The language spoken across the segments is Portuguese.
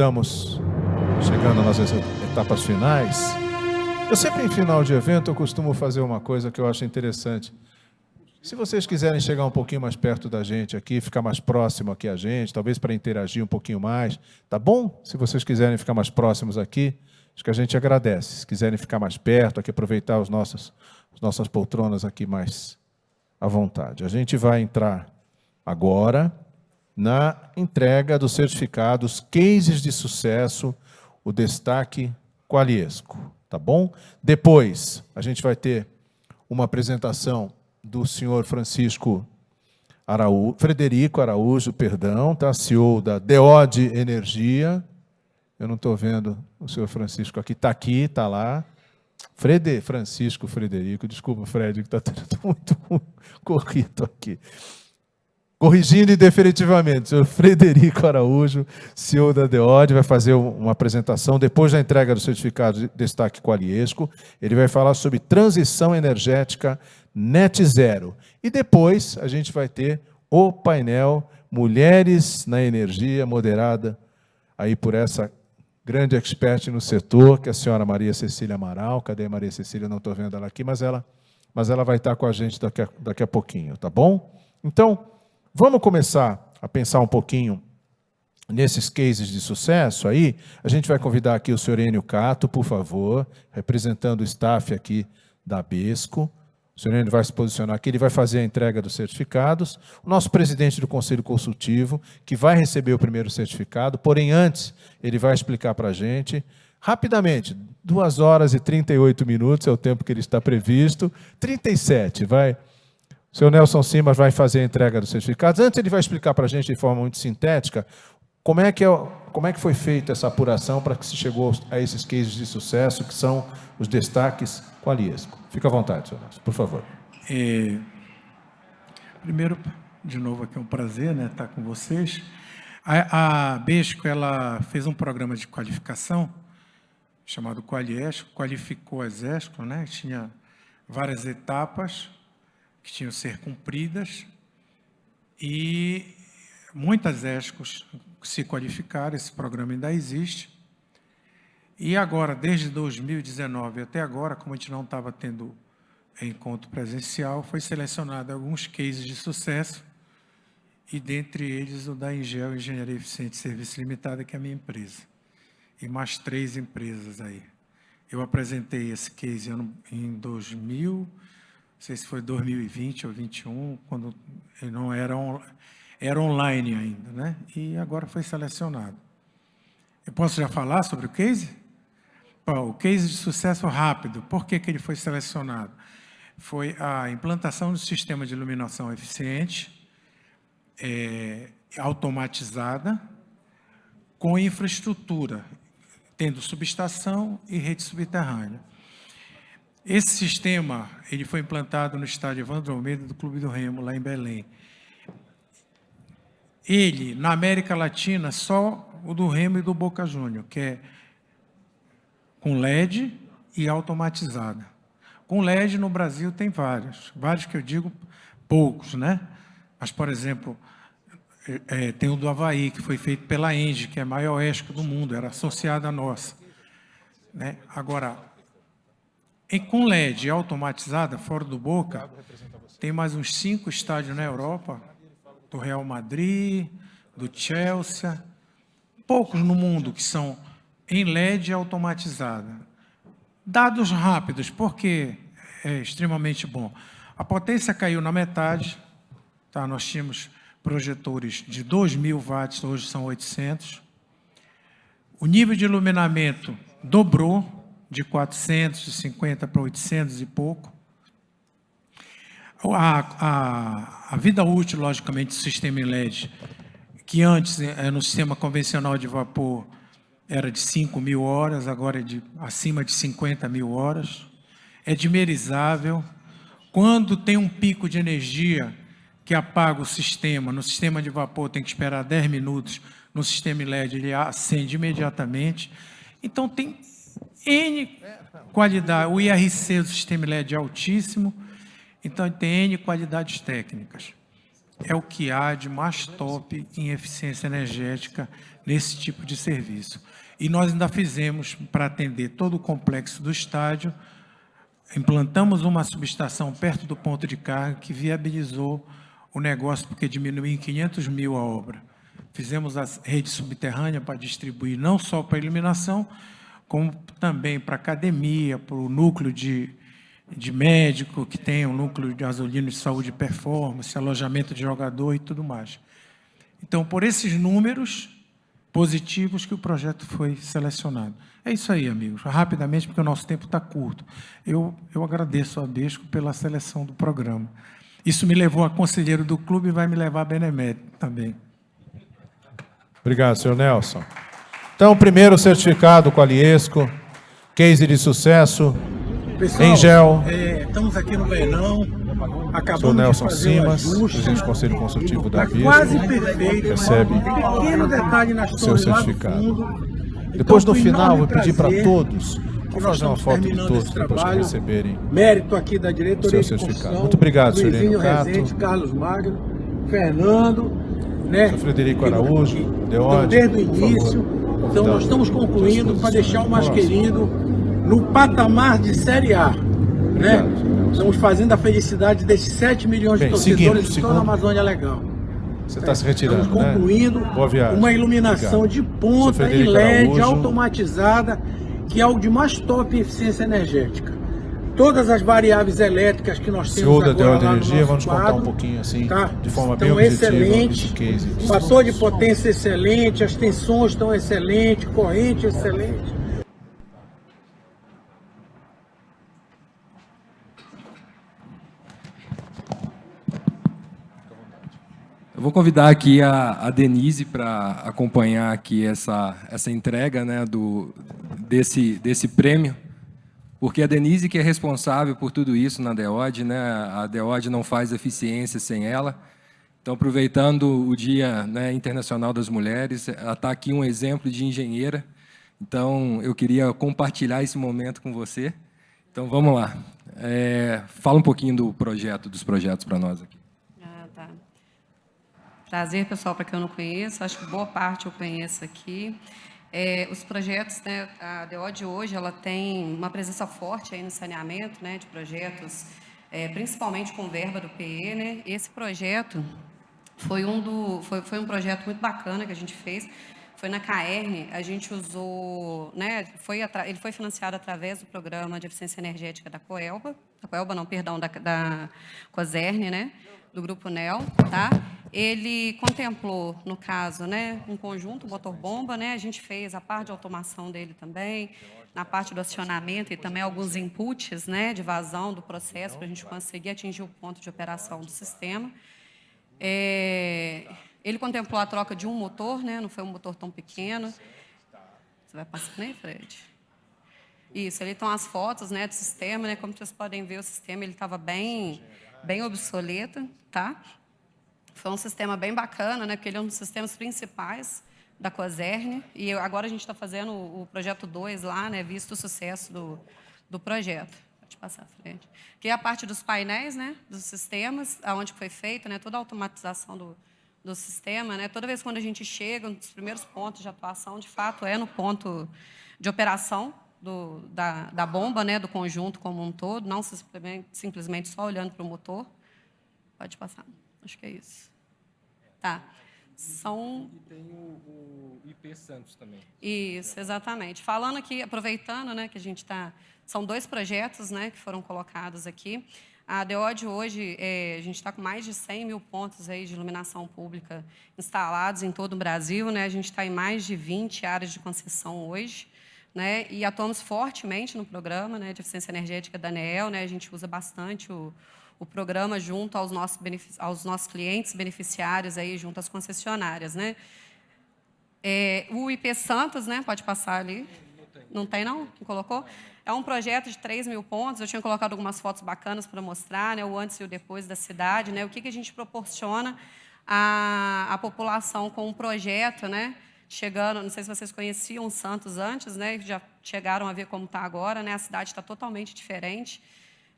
estamos chegando nas etapas finais, eu sempre em final de evento eu costumo fazer uma coisa que eu acho interessante. Se vocês quiserem chegar um pouquinho mais perto da gente aqui, ficar mais próximo aqui a gente, talvez para interagir um pouquinho mais, tá bom? Se vocês quiserem ficar mais próximos aqui, acho que a gente agradece. Se quiserem ficar mais perto, aqui aproveitar as nossas poltronas aqui mais à vontade. A gente vai entrar agora na entrega dos certificados, cases de sucesso, o destaque Qualiesco, tá bom? Depois, a gente vai ter uma apresentação do senhor Frederico Araújo, tá? CEO da DEOD Energia. Eu não estou vendo o senhor Francisco aqui, está lá. Francisco Frederico, desculpa, Fred, que está tudo muito corrido aqui. Corrigindo definitivamente, o senhor Frederico Araújo, CEO da DEOD, vai fazer uma apresentação depois da entrega do certificado de destaque Qualiesco. Ele vai falar sobre transição energética net zero. E depois a gente vai ter o painel Mulheres na Energia, moderada aí por essa grande expert no setor, que é a senhora Maria Cecília Amaral. Cadê a Maria Cecília? Não estou vendo ela aqui, mas ela vai estar com a gente daqui a pouquinho, tá bom? Então, vamos começar a pensar um pouquinho nesses cases de sucesso aí. A gente vai convidar aqui o senhor Enio Cato, por favor, representando o staff aqui da ABESCO. O senhor Enio vai se posicionar aqui, ele vai fazer a entrega dos certificados. O nosso presidente do Conselho Consultivo, que vai receber o primeiro certificado, porém antes ele vai explicar para a gente, rapidamente, 2 horas e 38 minutos, é o tempo que ele está previsto, 37, vai... O senhor Nelson Simas vai fazer a entrega dos certificados. Antes, ele vai explicar para a gente, de forma muito sintética, como é que foi feita essa apuração para que se chegou a esses cases de sucesso, que são os destaques Qualiesco. Fica à vontade, senhor Nelson, por favor. Primeiro, de novo, aqui é um prazer, né, estar com vocês. A ABESCO, ela fez um programa de qualificação chamado Qualiesco, qualificou as ESCO, né, tinha várias etapas que tinham que ser cumpridas, e muitas ESCOs se qualificaram, esse programa ainda existe. E agora, desde 2019 até agora, como a gente não estava tendo encontro presencial, foi selecionado alguns cases de sucesso, e dentre eles o da Engel Engenharia Eficiente Serviço Limitada, que é a minha empresa, e mais 3 empresas aí. Eu apresentei esse case em 2000, não sei se foi 2020 ou 2021, quando ele não era online ainda, né? E agora foi selecionado. Eu posso já falar sobre o case? Bom, o case de sucesso rápido. Por que ele foi selecionado? Foi a implantação do sistema de iluminação eficiente, automatizada, com infraestrutura, tendo subestação e rede subterrânea. Esse sistema ele foi implantado no estádio Evandro Almeida do Clube do Remo, lá em Belém. Ele, na América Latina, só o do Remo e do Boca Júnior, que é com LED e automatizada. Com LED no Brasil tem vários que eu digo poucos, né? Mas, por exemplo, tem o do Havaí, que foi feito pela Engie, que é a maior ESCO do mundo, era associada à nossa, né? Agora, com LED automatizada, fora do Boca, tem mais uns 5 estádios na Europa, do Real Madrid, do Chelsea, poucos no mundo que são em LED automatizada. Dados rápidos, porque é extremamente bom. A potência caiu na metade, tá? Nós tínhamos projetores de 2.000 watts, hoje são 800. O nível de iluminamento dobrou, de 450 para 800 e pouco. A vida útil, logicamente, do sistema em LED, que antes, no sistema convencional de vapor, era de 5.000 horas, agora é acima de 50.000 horas. É dimerizável. Quando tem um pico de energia que apaga o sistema, no sistema de vapor tem que esperar 10 minutos, no sistema LED ele acende imediatamente. Então, tem N qualidade, o IRC do sistema LED é altíssimo, então tem N qualidades técnicas. é o que há de mais top em eficiência energética nesse tipo de serviço. E nós ainda fizemos, para atender todo o complexo do estádio, implantamos uma subestação perto do ponto de carga que viabilizou o negócio, porque diminuiu em 500 mil a obra. Fizemos a rede subterrânea para distribuir não só para a iluminação, como também para a academia, para o núcleo de médico, que tem um núcleo de gasolina de saúde e performance, alojamento de jogador e tudo mais. Então, por esses números positivos que o projeto foi selecionado. É isso aí, amigos. Rapidamente, porque o nosso tempo está curto. Eu agradeço a Besco pela seleção do programa. Isso me levou a conselheiro do clube e vai me levar a benemérito também. Obrigado, senhor Nelson. Então, primeiro certificado Qualiesco, case de sucesso, Pessoal, em gel. Estamos aqui no leilão. Acabamos Sou Nelson de fazer Simas, o ajuste. presidente do Conselho Consultivo da Está quase Bispo. perfeito. Recebe Pequeno detalhe nas seu torres lá no certificado. fundo. Depois, no Então, final, com vou enorme pedir para prazer todos, que vou nós fazer uma estamos foto de terminando todos esse depois que trabalho. receberem Mérito aqui da diretoria o seu de certificado. construção, Muito obrigado, senhor Luizinho Heleno Cato. Rezende, Carlos Magno, Fernando, né? Sr. Frederico Araújo, Então, Deode, desde o por início. favor. Então, nós estamos concluindo para deixar o mais querido no patamar de Série A. Né? Obrigado, Estamos fazendo a felicidade desses 7 milhões de torcedores de toda a Amazônia Legal. Você está se retirando, Estamos concluindo, né? Boa viagem. uma iluminação Obrigado. de ponta Sr. em LED, Araújo. automatizada, que é algo de mais top em eficiência energética. Todas as variáveis elétricas que nós temos Senhor da agora Deode lá no Energia, nosso vamos contar quadro, um pouquinho assim, tá? de forma Então, bem objetiva, excelente, esse case. fator de potência excelente, as tensões estão excelentes, corrente excelente. Eu vou convidar aqui a Denise para acompanhar aqui essa entrega, né, desse prêmio, porque a Denise que é responsável por tudo isso na DEOD, né, a DEOD não faz eficiência sem ela. Então, aproveitando o Dia, né, Internacional das Mulheres, ela está aqui um exemplo de engenheira. Então, eu queria compartilhar esse momento com você. Então, vamos lá. Fala um pouquinho dos projetos para nós aqui. Tá. Prazer, pessoal, para quem eu não conheço. Acho que boa parte eu conheço aqui. Os projetos, né, a DEOD hoje ela tem uma presença forte aí no saneamento, né, de projetos, principalmente com verba do PE, né. Esse projeto foi um projeto muito bacana que a gente fez. Foi na CAERN, a gente usou, né, ele foi financiado através do programa de eficiência energética da Coelba, da COSERN, né, do Grupo NEL, tá? Ele contemplou, no caso, né, um conjunto motor-bomba, né, a gente fez a parte de automação dele também, na parte do acionamento e também alguns inputs, né, de vazão do processo para a gente conseguir atingir o ponto de operação do sistema. Ele contemplou a troca de um motor, né? Não foi um motor tão pequeno. Você vai passar, né, Fred? Isso, ali estão as fotos, né, do sistema, né? Como vocês podem ver, o sistema ele estava bem obsoleto, tá? Foi um sistema bem bacana, né? Porque ele é um dos sistemas principais da COSERN. E agora a gente está fazendo o projeto 2 lá, né? Visto o sucesso do projeto. Pode passar, Fred. Que é a parte dos painéis, né? Dos sistemas, aonde foi feita, né? Toda a automatização do sistema, né? Toda vez quando a gente chega, um dos primeiros pontos de atuação, de fato, é no ponto de operação da bomba, né? Do conjunto como um todo, não simplesmente só olhando para o motor. Pode passar. Acho que é isso. Tá. E tem o IP Santos também. Isso, exatamente. Falando aqui, aproveitando, né, que a gente está... São 2 projetos, né, que foram colocados aqui. A DEOD hoje, a gente está com mais de 100 mil pontos aí de iluminação pública instalados em todo o Brasil, né? A gente está em mais de 20 áreas de concessão hoje, né? E atuamos fortemente no programa, né, de eficiência energética da ANEEL, né? A gente usa bastante o programa junto aos nossos clientes beneficiários, aí, junto às concessionárias, né? O IP Santos, né? Pode passar ali. Não tem, não? Não colocou? É um projeto de 3 mil pontos. Eu tinha colocado algumas fotos bacanas para mostrar, né, o antes e o depois da cidade, né, o que a gente proporciona à população com um projeto, né, chegando, não sei se vocês conheciam Santos antes, né, já chegaram a ver como está agora, né, a cidade está totalmente diferente.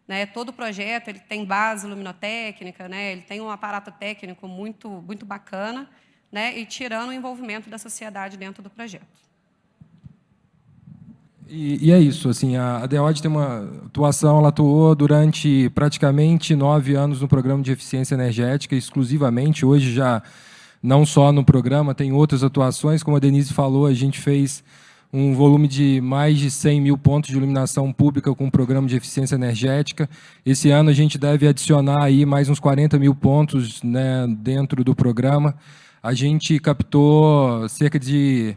né? Todo o projeto ele tem base luminotécnica, né? Ele tem um aparato técnico muito bacana, né? E tirando o envolvimento da sociedade dentro do projeto. E é isso, assim, a DEOD tem uma atuação, ela atuou durante praticamente 9 anos no programa de eficiência energética, exclusivamente. Hoje já, não só no programa, tem outras atuações. Como a Denise falou, a gente fez um volume de mais de 100 mil pontos de iluminação pública com o programa de eficiência energética. Esse ano a gente deve adicionar aí mais uns 40 mil pontos, né, dentro do programa. A gente captou cerca de...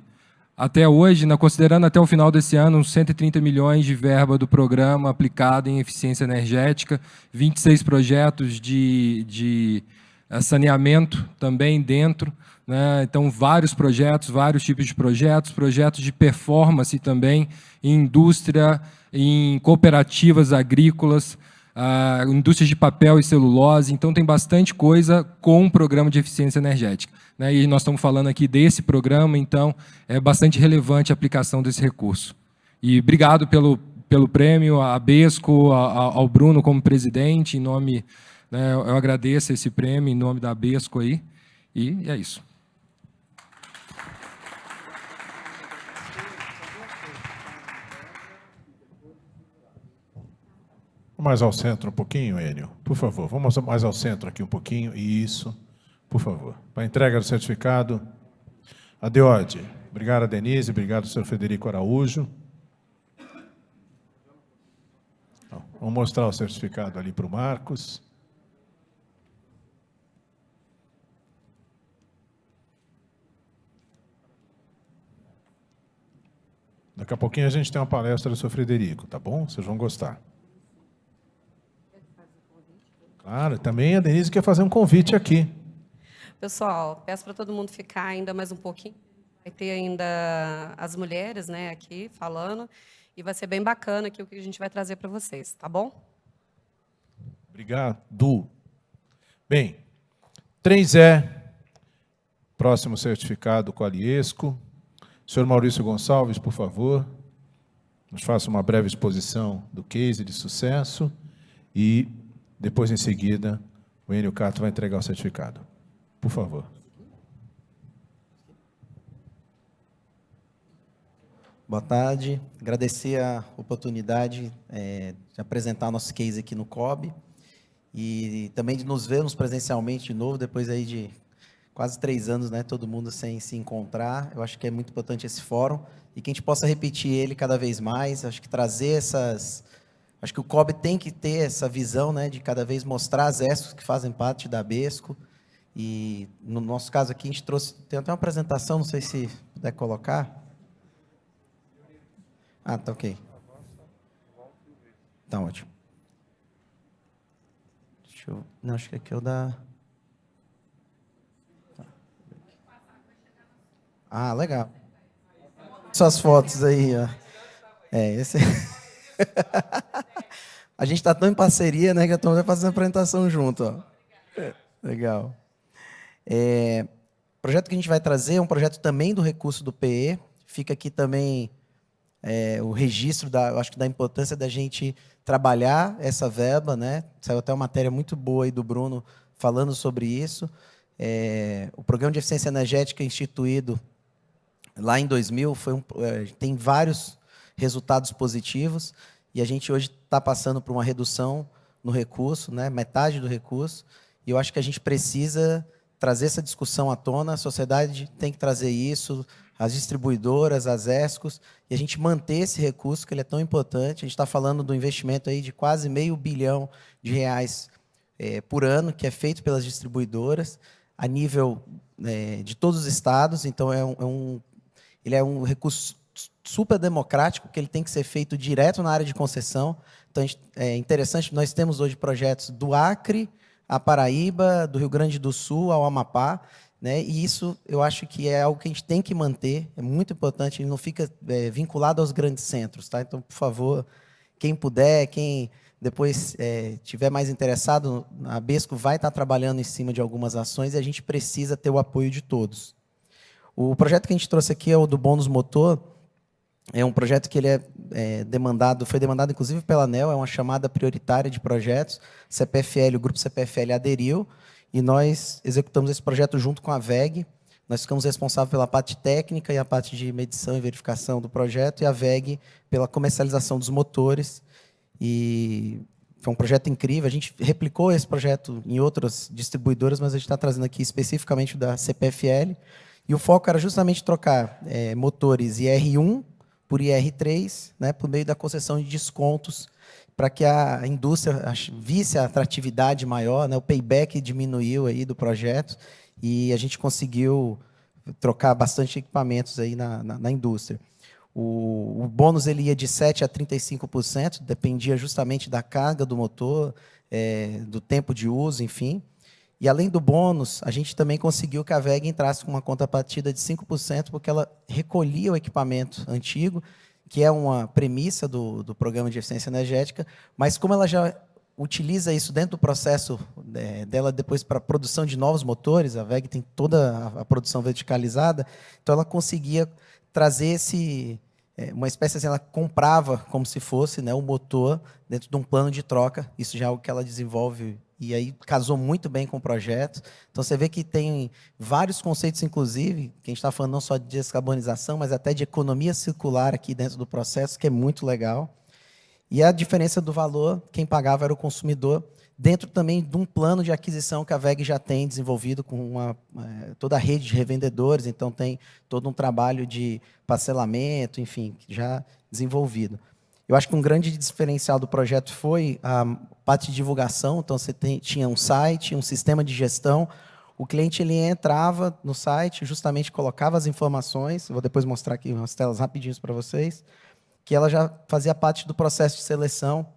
Até hoje, considerando até o final desse ano, uns 130 milhões de verba do programa aplicado em eficiência energética, 26 projetos de saneamento também dentro, né? Então, vários projetos, vários tipos de projetos, projetos de performance também, em indústria, em cooperativas agrícolas, indústrias de papel e celulose. Então, tem bastante coisa com o programa de eficiência energética, né? E nós estamos falando aqui desse programa, então é bastante relevante a aplicação desse recurso. E obrigado pelo prêmio, à Abesco, ao Bruno como presidente, em nome, né, eu agradeço esse prêmio em nome da Abesco aí, e é isso. Mais ao centro um pouquinho, Enio, por favor. Vamos mais ao centro aqui um pouquinho. Isso, por favor. Para a entrega do certificado, a DEOD. Obrigado, Denise. Obrigado, senhor Frederico Araújo. Vamos mostrar o certificado ali para o Marcos. Daqui a pouquinho a gente tem uma palestra do senhor Frederico, tá bom? Vocês vão gostar. Claro, também a Denise quer fazer um convite aqui. Pessoal, peço para todo mundo ficar ainda mais um pouquinho. Vai ter ainda as mulheres, né, aqui falando, e vai ser bem bacana aqui o que a gente vai trazer para vocês, tá bom? Obrigado. Bem, 3E, próximo certificado Qualiesco. Senhor Maurício Gonçalves, por favor, nos faça uma breve exposição do case de sucesso e depois, em seguida, o Enio Cato vai entregar o certificado. Por favor. Boa tarde. Agradecer a oportunidade de apresentar nosso case aqui no COB e também de nos vermos presencialmente de novo, depois aí de quase 3 anos, né, todo mundo sem se encontrar. Eu acho que é muito importante esse fórum e que a gente possa repetir ele cada vez mais. Acho que trazer essas... Acho que o COB tem que ter essa visão, né, de cada vez mostrar as ESCOs que fazem parte da Abesco. E, no nosso caso aqui, a gente trouxe... Tem até uma apresentação, não sei se puder colocar. Ah, tá ok. Tá ótimo. Deixa eu... Não, acho que aqui é o da... Ah, legal. Suas fotos aí, ó. Esse... A gente está tão em parceria, né, que estamos fazendo a apresentação junto, ó. Legal. O projeto que a gente vai trazer é um projeto também do recurso do PE. Fica aqui também o registro eu acho que da importância da gente trabalhar essa verba, né? Saiu até uma matéria muito boa aí do Bruno falando sobre isso. O programa de eficiência energética instituído lá em 2000 tem vários resultados positivos e a gente hoje está passando por uma redução no recurso, né, metade do recurso, e eu acho que a gente precisa trazer essa discussão à tona, a sociedade tem que trazer isso, as distribuidoras, as ESCOs, e a gente manter esse recurso, que ele é tão importante. A gente está falando do investimento aí de quase R$500 bilhão por ano, que é feito pelas distribuidoras, a nível de todos os estados, então ele é um recurso super democrático, que ele tem que ser feito direto na área de concessão. Então, é interessante, nós temos hoje projetos do Acre a Paraíba, do Rio Grande do Sul ao Amapá, né? E isso eu acho que é algo que a gente tem que manter, é muito importante, ele não fica vinculado aos grandes centros, tá? Então, por favor, quem puder, quem depois tiver mais interessado, a Abesco vai estar trabalhando em cima de algumas ações e a gente precisa ter o apoio de todos. O projeto que a gente trouxe aqui é o do bônus motor. É um projeto que ele foi demandado inclusive pela ANEEL, é uma chamada prioritária de projetos. CPFL, o grupo CPFL aderiu, e nós executamos esse projeto junto com a VEG. Nós ficamos responsáveis pela parte técnica e a parte de medição e verificação do projeto, e a VEG pela comercialização dos motores. E foi um projeto incrível. A gente replicou esse projeto em outras distribuidoras, mas a gente está trazendo aqui especificamente o da CPFL. E o foco era justamente trocar motores IR1 por IR3, né, por meio da concessão de descontos, para que a indústria visse a atratividade maior, né, o payback diminuiu aí do projeto, e a gente conseguiu trocar bastante equipamentos aí na indústria. O bônus ele ia de 7% a 35%, dependia justamente da carga do motor, do tempo de uso, enfim. E, além do bônus, a gente também conseguiu que a VEG entrasse com uma contrapartida de 5%, porque ela recolhia o equipamento antigo, que é uma premissa do programa de eficiência energética, mas como ela já utiliza isso dentro do processo dela depois para a produção de novos motores, a VEG tem toda a produção verticalizada, então ela conseguia trazer uma espécie assim, ela comprava como se fosse, né, o motor dentro de um plano de troca. Isso já é algo que ela desenvolve, e aí casou muito bem com o projeto. Então, você vê que tem vários conceitos, inclusive, que a gente está falando não só de descarbonização, mas até de economia circular aqui dentro do processo, que é muito legal. E a diferença do valor, quem pagava era o consumidor, dentro também de um plano de aquisição que a VEG já tem desenvolvido com toda a rede de revendedores, então tem todo um trabalho de parcelamento, enfim, já desenvolvido. Eu acho que um grande diferencial do projeto foi a parte de divulgação, então você tinha um site, um sistema de gestão, o cliente ele entrava no site, justamente colocava as informações, vou depois mostrar aqui umas telas rapidinho para vocês, que ela já fazia parte do processo de seleção,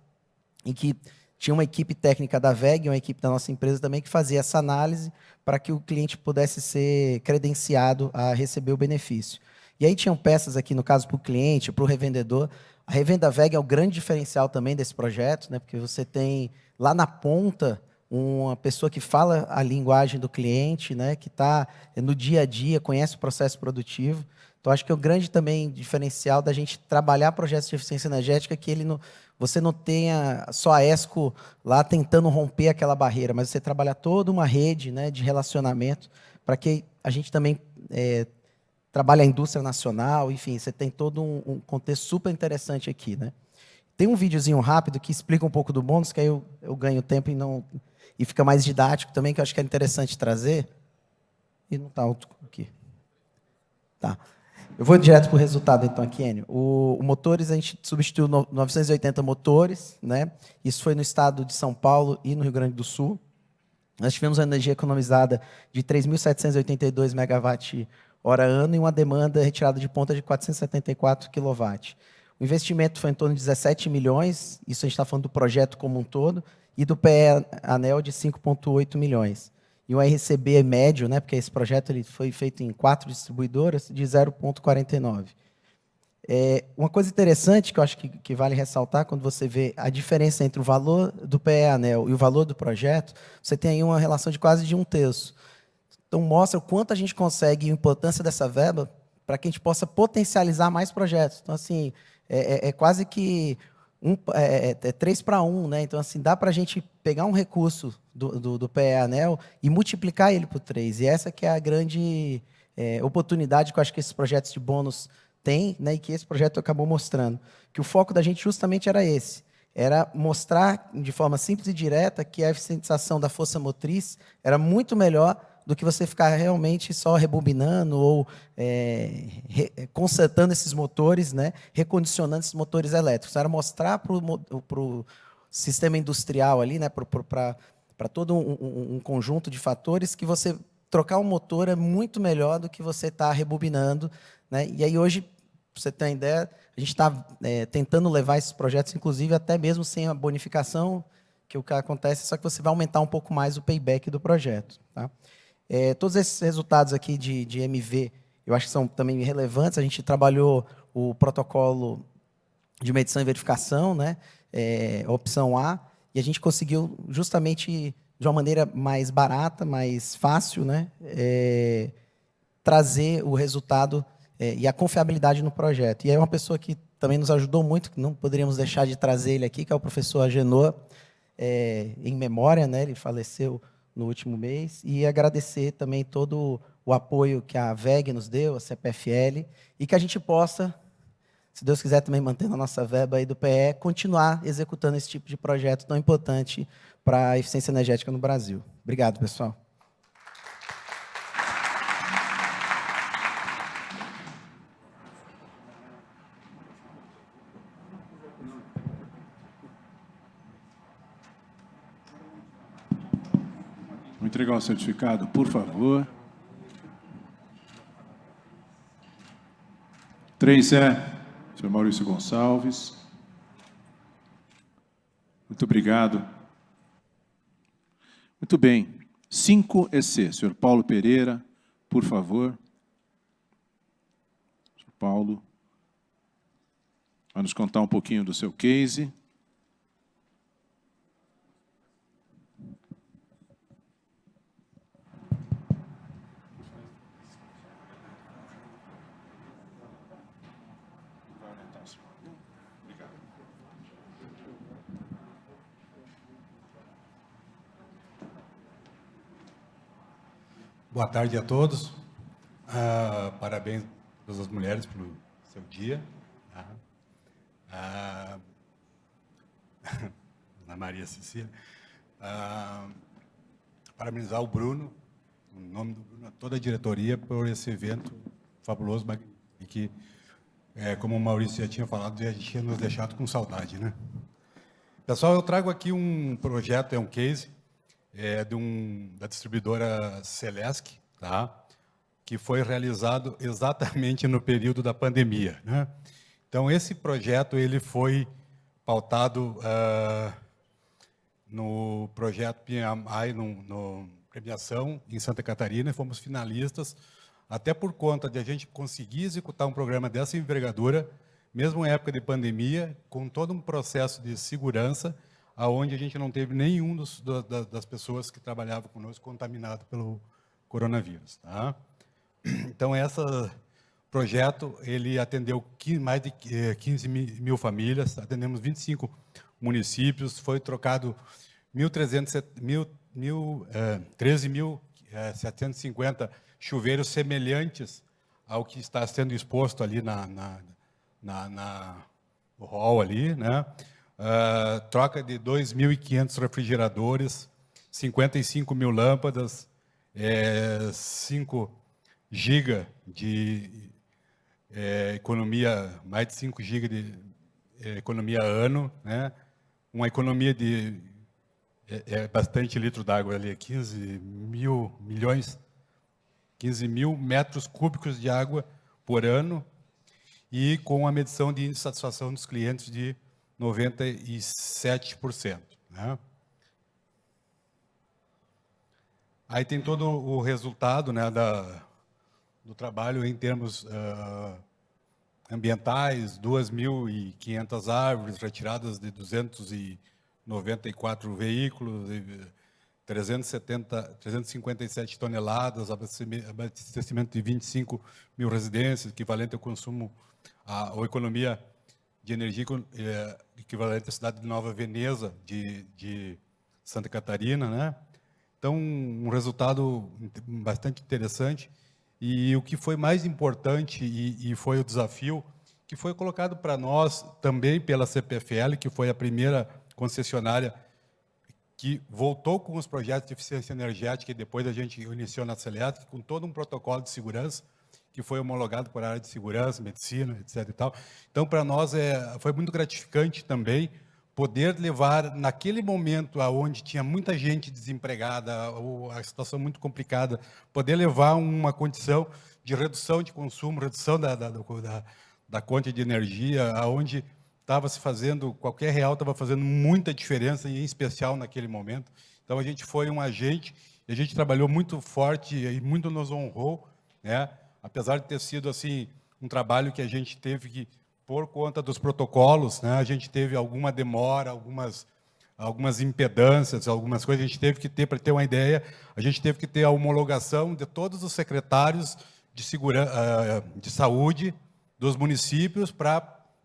em que tinha uma equipe técnica da VEG, uma equipe da nossa empresa também, que fazia essa análise para que o cliente pudesse ser credenciado a receber o benefício. E aí tinham peças aqui, no caso, para o cliente, para o revendedor. A revenda VEG é o grande diferencial também desse projeto, né, porque você tem lá na ponta uma pessoa que fala a linguagem do cliente, né, que está no dia a dia, conhece o processo produtivo. Então, acho que é o grande também diferencial da gente trabalhar projetos de eficiência energética, que você não tenha só a ESCO lá tentando romper aquela barreira, mas você trabalhar toda uma rede, né, de relacionamento para que a gente também trabalhe a indústria nacional, enfim, você tem todo um contexto super interessante aqui, né? Tem um videozinho rápido que explica um pouco do bônus, que aí eu ganho tempo e fica mais didático também, que eu acho que é interessante trazer. E não está alto aqui. Tá. Eu vou direto para o resultado, então, aqui, Enio. O motores, a gente substituiu 980 motores, né? Isso foi no estado de São Paulo e no Rio Grande do Sul. Nós tivemos uma energia economizada de 3.782 megawatt-hora ano e uma demanda retirada de ponta de 474 kW. O investimento foi em torno de 17 milhões, isso a gente está falando do projeto como um todo, e do PE ANEEL de 5,8 milhões. E o RCB médio, né, porque esse projeto ele foi feito em 4 distribuidoras, de 0,49. Uma coisa interessante que eu acho que vale ressaltar, quando você vê a diferença entre o valor do PE ANEEL e o valor do projeto, você tem aí uma relação de quase de 1/3. Então, mostra o quanto a gente consegue e a importância dessa verba para que a gente possa potencializar mais projetos. Então, assim, quase que 3/1, né? Então, assim, dá para a gente pegar um recurso do PE ANEEL e multiplicar ele por 3. E essa que é a grande oportunidade que eu acho que esses projetos de bônus têm, né? E que esse projeto acabou mostrando. Que o foco da gente justamente era esse. Era mostrar de forma simples e direta que a eficientização da força motriz era muito melhor do que você ficar realmente só rebobinando ou consertando esses motores, né, recondicionando esses motores elétricos. Era mostrar para o sistema industrial ali, né, para todo um conjunto de fatores, que você trocar um motor é muito melhor do que você estar rebobinando, né? E aí hoje, para você ter uma ideia, a gente está tentando levar esses projetos, inclusive até mesmo sem a bonificação, que o que acontece, só que você vai aumentar um pouco mais o payback do projeto, tá? Todos esses resultados aqui de MV, eu acho que são também relevantes. A gente trabalhou o protocolo de medição e verificação, né? Opção A, e a gente conseguiu justamente de uma maneira mais barata, mais fácil, né? Trazer o resultado e a confiabilidade no projeto. E aí uma pessoa que também nos ajudou muito, que não poderíamos deixar de trazer ele aqui, que é o professor Agenor, em memória, né? Ele faleceu no último mês, e agradecer também todo o apoio que a VEG nos deu, a CPFL, e que a gente possa, se Deus quiser, também mantendo a nossa verba aí do PE, continuar executando esse tipo de projeto tão importante para a eficiência energética no Brasil. Obrigado, pessoal. Vou entregar o certificado, por favor. 3E, senhor Maurício Gonçalves. Muito obrigado. Muito bem. 5EC, senhor Paulo Pereira, por favor. Senhor Paulo, vai nos contar um pouquinho do seu case. Boa tarde a todos. Parabéns a todas as mulheres pelo seu dia. Ana Maria Cecília. Parabenizar o Bruno, em nome do Bruno, toda a diretoria, por esse evento fabuloso, e que, como o Maurício já tinha falado, a gente tinha nos deixado com saudade, né? Pessoal, eu trago aqui um projeto, um case, da distribuidora Celesc, tá? Que foi realizado exatamente no período da pandemia, né? Então, esse projeto ele foi pautado no projeto PMI, no premiação em Santa Catarina, e fomos finalistas, até por conta de a gente conseguir executar um programa dessa envergadura, mesmo em época de pandemia, com todo um processo de segurança, aonde a gente não teve nenhum das pessoas que trabalhavam conosco contaminado pelo coronavírus, tá? Então, esse projeto ele atendeu mais de 15 mil famílias, atendemos 25 municípios, foi trocado 13.750 chuveiros semelhantes ao que está sendo exposto ali no hall ali, né? Troca de 2.500 refrigeradores, 55 mil lâmpadas, 5 GB de economia, mais de 5 GB de economia ano, né? Uma economia de bastante litro d'água ali, 15 mil metros cúbicos de água por ano, e com a medição de índice de satisfação dos clientes de 97%. Né? Aí tem todo o resultado, né, do trabalho em termos ambientais, 2.500 árvores retiradas de 294 veículos, 357 toneladas, abastecimento de 25 mil residências, equivalente ao consumo, ou economia de energia equivalente à cidade de Nova Veneza, de Santa Catarina, né? Então, um resultado bastante interessante. E o que foi mais importante, e foi o desafio, que foi colocado para nós também pela CPFL, que foi a primeira concessionária que voltou com os projetos de eficiência energética, e depois a gente iniciou na Celesc, com todo um protocolo de segurança, que foi homologado por área de segurança, medicina, etc. E tal. Então, para nós, foi muito gratificante também poder levar, naquele momento onde tinha muita gente desempregada, ou a situação muito complicada, poder levar uma condição de redução de consumo, redução da conta de energia, onde estava se fazendo, qualquer real estava fazendo muita diferença, e em especial naquele momento. Então, a gente foi um agente, e a gente trabalhou muito forte, e muito nos honrou, né? Apesar de ter sido assim um trabalho que a gente teve que, por conta dos protocolos, né, a gente teve alguma demora, algumas impedâncias, algumas coisas a gente teve que ter, para ter uma ideia, a gente teve que ter a homologação de todos os secretários de saúde dos municípios para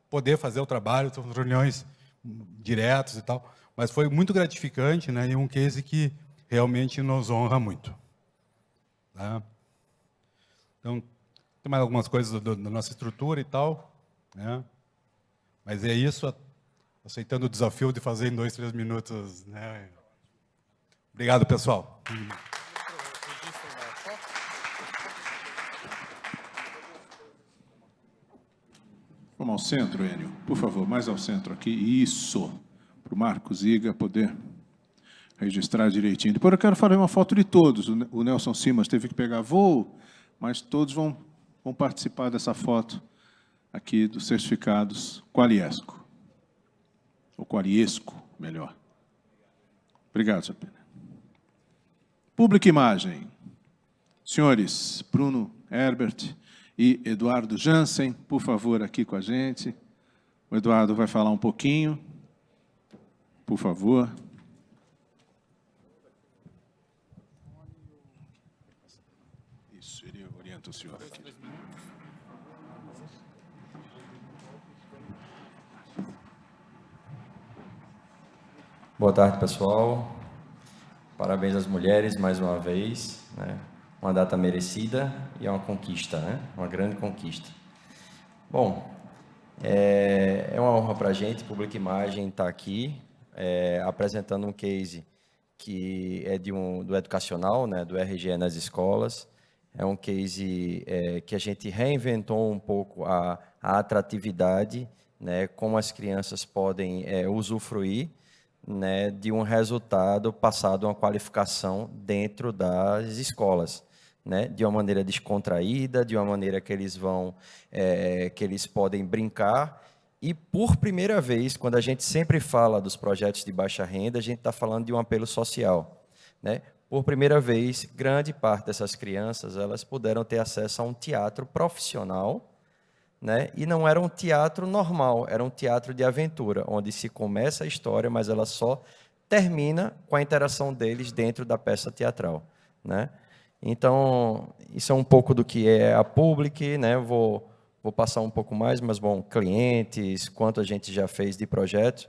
poder fazer o trabalho, são reuniões diretas e tal, mas foi muito gratificante, né, e um case que realmente nos honra muito. Tá? Então, tem mais algumas coisas da nossa estrutura e tal, né? Mas é isso, aceitando o desafio de fazer em 2, 3 minutos, né? Obrigado, pessoal. Vamos ao centro, Enio. Por favor, mais ao centro aqui. Isso. Para o Marcos Iga poder registrar direitinho. Depois eu quero fazer uma foto de todos. O Nelson Simas teve que pegar voo, mas todos vão participar dessa foto aqui dos certificados Qualiesco. Ou Qualiesco, melhor. Obrigado, Sr. Pena. Pública Imagem. Senhores Bruno Herbert e Eduardo Jansen, por favor, aqui com a gente. O Eduardo vai falar um pouquinho. Por favor. Isso, ele orienta o senhor aqui. Boa tarde, pessoal. Parabéns às mulheres, mais uma vez, né? Uma data merecida e é uma conquista, né? Uma grande conquista. Bom, é uma honra para a gente, Pública Imagem, estar aqui, apresentando um case que é do educacional, né? Do RGE nas escolas. É um case que a gente reinventou um pouco a atratividade, né? Como as crianças podem usufruir, né, de um resultado passado, uma qualificação dentro das escolas, né, de uma maneira descontraída, de uma maneira que eles que eles podem brincar. E, por primeira vez, quando a gente sempre fala dos projetos de baixa renda, a gente está falando de um apelo social, né? Por primeira vez, grande parte dessas crianças, elas puderam ter acesso a um teatro profissional, né? E não era um teatro normal, era um teatro de aventura, onde se começa a história, mas ela só termina com a interação deles dentro da peça teatral, né? Então, isso é um pouco do que é a Public, né? Vou passar um pouco mais, mas, bom, clientes, quanto a gente já fez de projeto.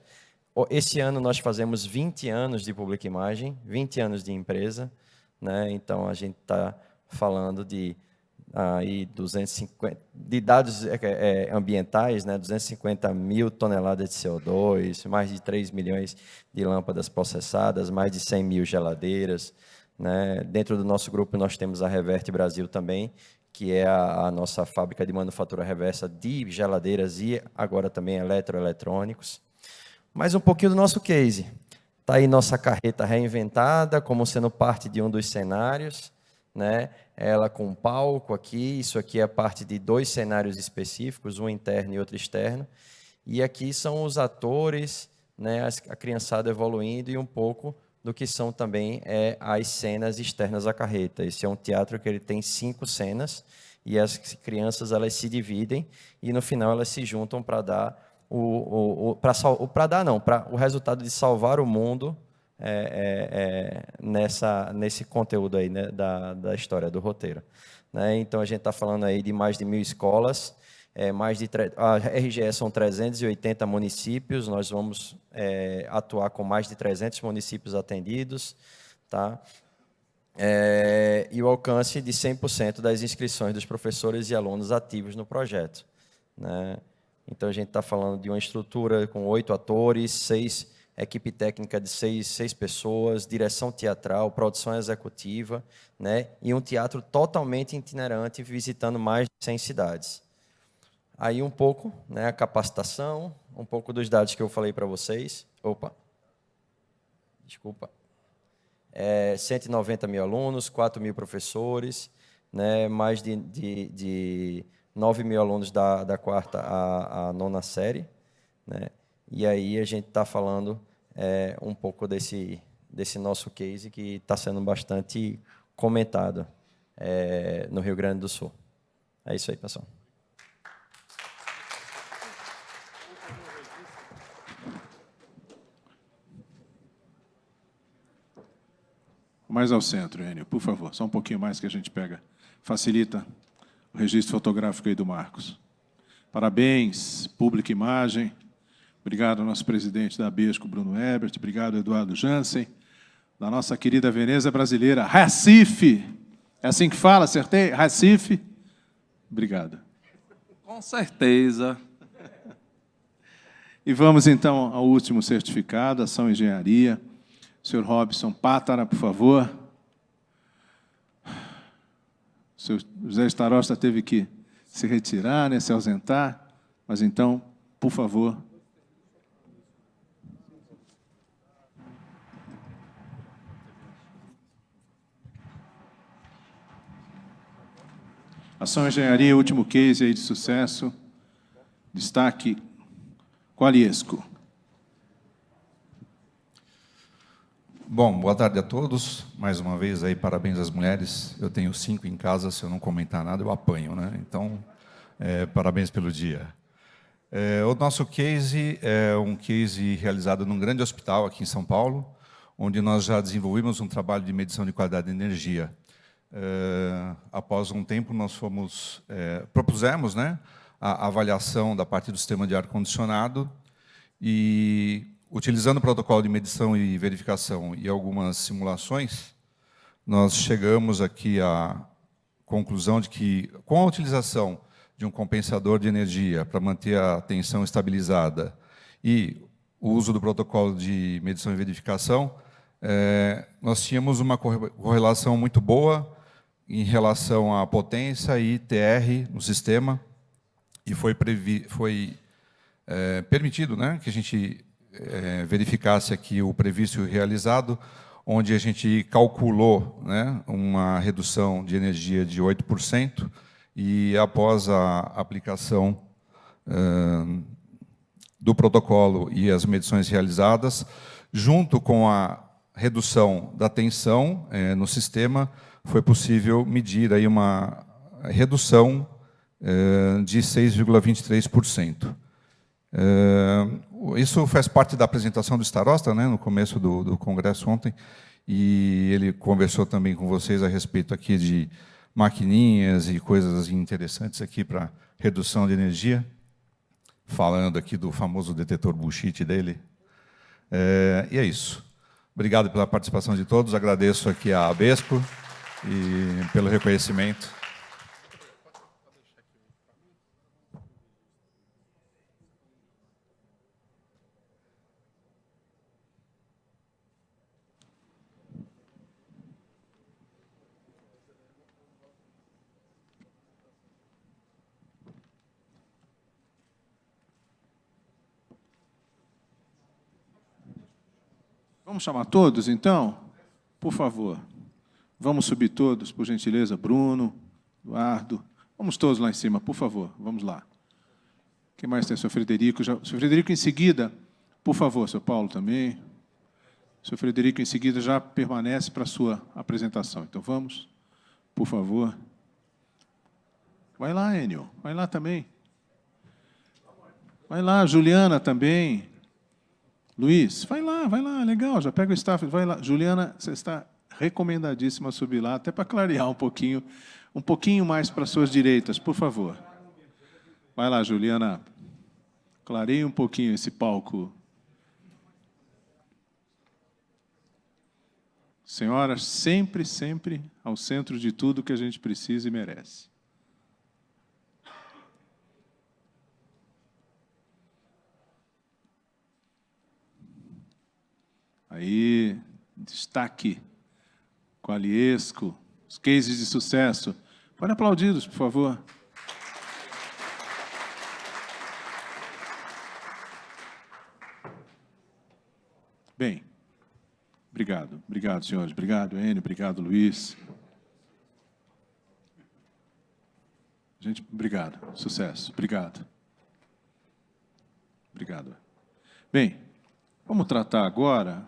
Esse ano nós fazemos 20 anos de Public Imagem, 20 anos de empresa, né? Então, a gente está falando de aí 250 de dados ambientais, né, 250 mil toneladas de CO2, mais de 3 milhões de lâmpadas processadas, mais de 100 mil geladeiras, né? Dentro do nosso grupo nós temos a Reverte Brasil também, que é a nossa fábrica de manufatura reversa de geladeiras e agora também eletroeletrônicos. Mais um pouquinho do nosso case. Está aí nossa carreta reinventada, como sendo parte de um dos cenários, né? Ela com um palco aqui, isso aqui é parte de 2 cenários específicos, um interno e outro externo, e aqui são os atores, né, a criançada evoluindo e um pouco do que são também as cenas externas à carreta. Esse é um teatro que ele tem 5 cenas, e as crianças elas se dividem, e no final elas se juntam para dar para o resultado de salvar o mundo, nesse conteúdo aí, né, da história, do roteiro, né? Então, a gente está falando aí de mais de 1.000 escolas, a RGE são 380 municípios, nós vamos atuar com mais de 300 municípios atendidos, tá? E o alcance de 100% das inscrições dos professores e alunos ativos no projeto, né? Então, a gente está falando de uma estrutura com 8 atores, 6 equipe técnica de 6 pessoas, direção teatral, produção executiva, né? E um teatro totalmente itinerante, visitando mais de 100 cidades. Aí um pouco, né, a capacitação, um pouco dos dados que eu falei para vocês. Opa! Desculpa. 190 mil alunos, 4 mil professores, né, mais de 9 mil alunos da 4ª à 9ª série, né? E aí a gente está falando um pouco desse nosso case que está sendo bastante comentado no Rio Grande do Sul. É isso aí, pessoal. Mais ao centro, Enio, por favor. Só um pouquinho mais que a gente pega. Facilita o registro fotográfico aí do Marcos. Parabéns, Pública Imagem. Obrigado ao nosso presidente da ABESCO, Bruno Ebert. Obrigado, Eduardo Jansen. Da nossa querida Veneza brasileira, Recife. É assim que fala, acertei? Recife. Obrigado. Com certeza. E vamos, então, ao último certificado, Ação Engenharia. Senhor Robson Pátara, por favor. O senhor José Starosta teve que se retirar, né, se ausentar, mas então, por favor. Ação Engenharia, último case aí de sucesso. Destaque Qualiesco. Bom, boa tarde a todos. Mais uma vez, aí, parabéns às mulheres. Eu tenho 5 em casa, se eu não comentar nada, eu apanho, né? Então, parabéns pelo dia. O nosso case é um case realizado num grande hospital aqui em São Paulo, onde nós já desenvolvemos um trabalho de medição de qualidade de energia. Após um tempo, nós propusemos, né, a avaliação da parte do sistema de ar-condicionado e, utilizando o protocolo de medição e verificação e algumas simulações, nós chegamos aqui à conclusão de que, com a utilização de um compensador de energia para manter a tensão estabilizada e o uso do protocolo de medição e verificação, nós tínhamos uma correlação muito boa em relação à potência e TR no sistema, e foi permitido, né, que a gente verificasse aqui o previsto e o realizado, onde a gente calculou, né, uma redução de energia de 8%, e após a aplicação do protocolo e as medições realizadas, junto com a redução da tensão no sistema, foi possível medir aí uma redução de 6,23%. Isso faz parte da apresentação do Starosta, né, no começo do congresso ontem, e ele conversou também com vocês a respeito aqui de maquininhas e coisas interessantes aqui para redução de energia, falando aqui do famoso detetor bullshit dele. E é isso. Obrigado pela participação de todos, agradeço aqui a ABESCO e pelo reconhecimento. Vamos chamar todos, então? Por favor. Vamos subir todos, por gentileza. Bruno, Eduardo. Vamos todos lá em cima, por favor. Vamos lá. Quem mais tem? Seu Frederico. Seu Frederico, em seguida, por favor, seu Paulo também. Seu Frederico, em seguida, já permanece para a sua apresentação. Então, vamos, por favor. Vai lá, Enio. Vai lá também. Vai lá, Juliana também. Luiz, vai lá, legal, já pega o staff, vai lá. Juliana, você está recomendadíssima a subir lá, até para clarear um pouquinho mais para as suas direitas, por favor. Vai lá, Juliana, clareie um pouquinho esse palco. Senhoras, sempre, sempre ao centro de tudo que a gente precisa e merece. Aí, destaque, Qualiesco, os cases de sucesso. Podem aplaudir-los, por favor. Bem, obrigado. Obrigado, senhores. Obrigado, Enio. Obrigado, Luiz. Gente, obrigado. Sucesso. Obrigado. Obrigado. Bem, vamos tratar agora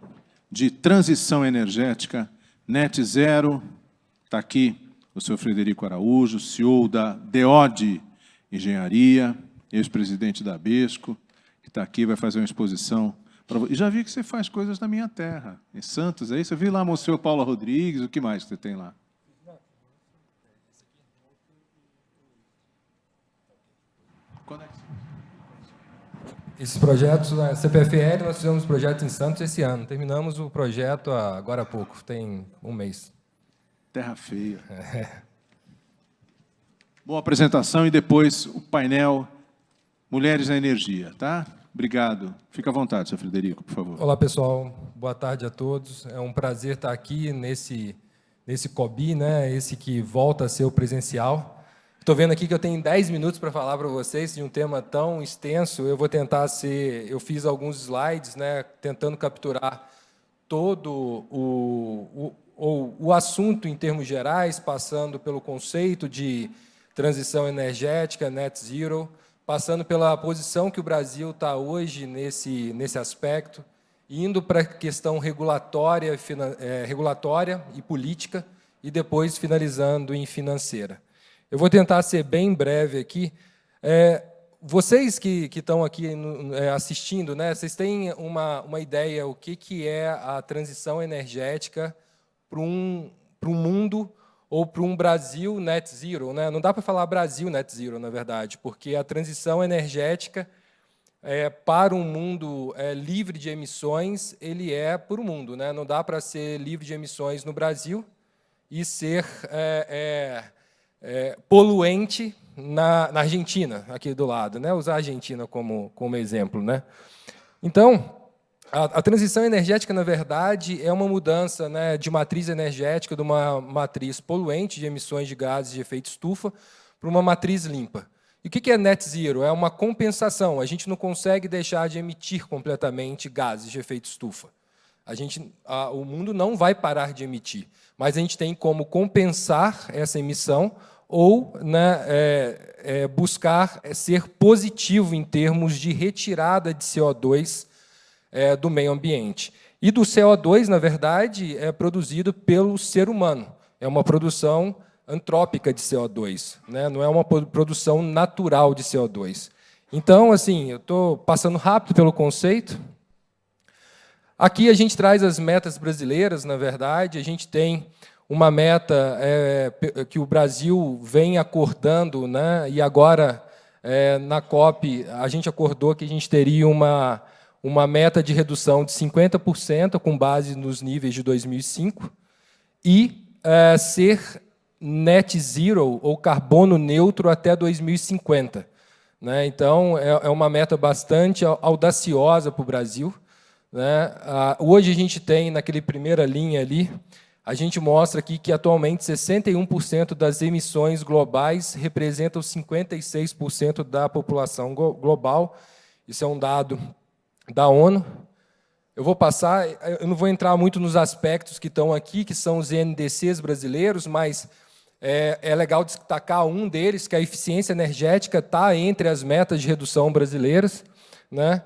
de transição energética, Net Zero. Está aqui o senhor Frederico Araújo, CEO da DEOD Engenharia, ex-presidente da ABESCO, que está aqui, vai fazer uma exposição. E já vi que você faz coisas na minha terra, em Santos, aí você viu lá o senhor Paulo Rodrigues, o que mais que você tem lá? Esses projetos, na CPFL, nós fizemos projetos em Santos esse ano. Terminamos o projeto agora há pouco, tem um mês. Terra feia. Boa apresentação e depois o painel Mulheres na Energia, tá? Obrigado. Fica à vontade, senhor Frederico, por favor. Olá, pessoal. Boa tarde a todos. É um prazer estar aqui nesse COBI, né? Esse que volta a ser o presencial. Estou vendo aqui que eu tenho 10 minutos para falar para vocês de um tema tão extenso. Eu vou tentar ser... Eu fiz alguns slides, né, tentando capturar todo o assunto em termos gerais, passando pelo conceito de transição energética, net zero, passando pela posição que o Brasil está hoje nesse aspecto, indo para a questão regulatória e política, e depois finalizando em financeira. Eu vou tentar ser bem breve aqui. Vocês que estão aqui assistindo, né, vocês têm uma ideia o que é a transição energética para um mundo ou para um Brasil net zero, né? Não dá para falar Brasil net zero, na verdade, porque a transição energética para um mundo livre de emissões, ele é para o mundo, né? Não dá para ser livre de emissões no Brasil e ser poluente na Argentina, aqui do lado, né? Usar a Argentina como exemplo, né? Então, a transição energética, na verdade, é uma mudança, né, de matriz energética, de uma matriz poluente de emissões de gases de efeito estufa para uma matriz limpa. E o que é net zero? É uma compensação. A gente não consegue deixar de emitir completamente gases de efeito estufa. O mundo não vai parar de emitir, mas a gente tem como compensar essa emissão ou, né, buscar ser positivo em termos de retirada de CO2 do meio ambiente. E do CO2, na verdade, é produzido pelo ser humano. É uma produção antrópica de CO2, né? Não é uma produção natural de CO2. Então, assim, eu estou passando rápido pelo conceito. Aqui a gente traz as metas brasileiras, na verdade. A gente tem uma meta que o Brasil vem acordando, né? E agora, na COP, a gente acordou que a gente teria uma meta de redução de 50%, com base nos níveis de 2005, e ser net zero, ou carbono neutro, até 2050. Né? Então, é uma meta bastante audaciosa para o Brasil. Né? Hoje a gente tem, naquele primeira linha ali, a gente mostra aqui que, atualmente, 61% das emissões globais representam 56% da população global. Isso é um dado da ONU. Eu vou passar, eu não vou entrar muito nos aspectos que estão aqui, que são os NDCs brasileiros, mas é legal destacar um deles, que a eficiência energética está entre as metas de redução brasileiras. Né?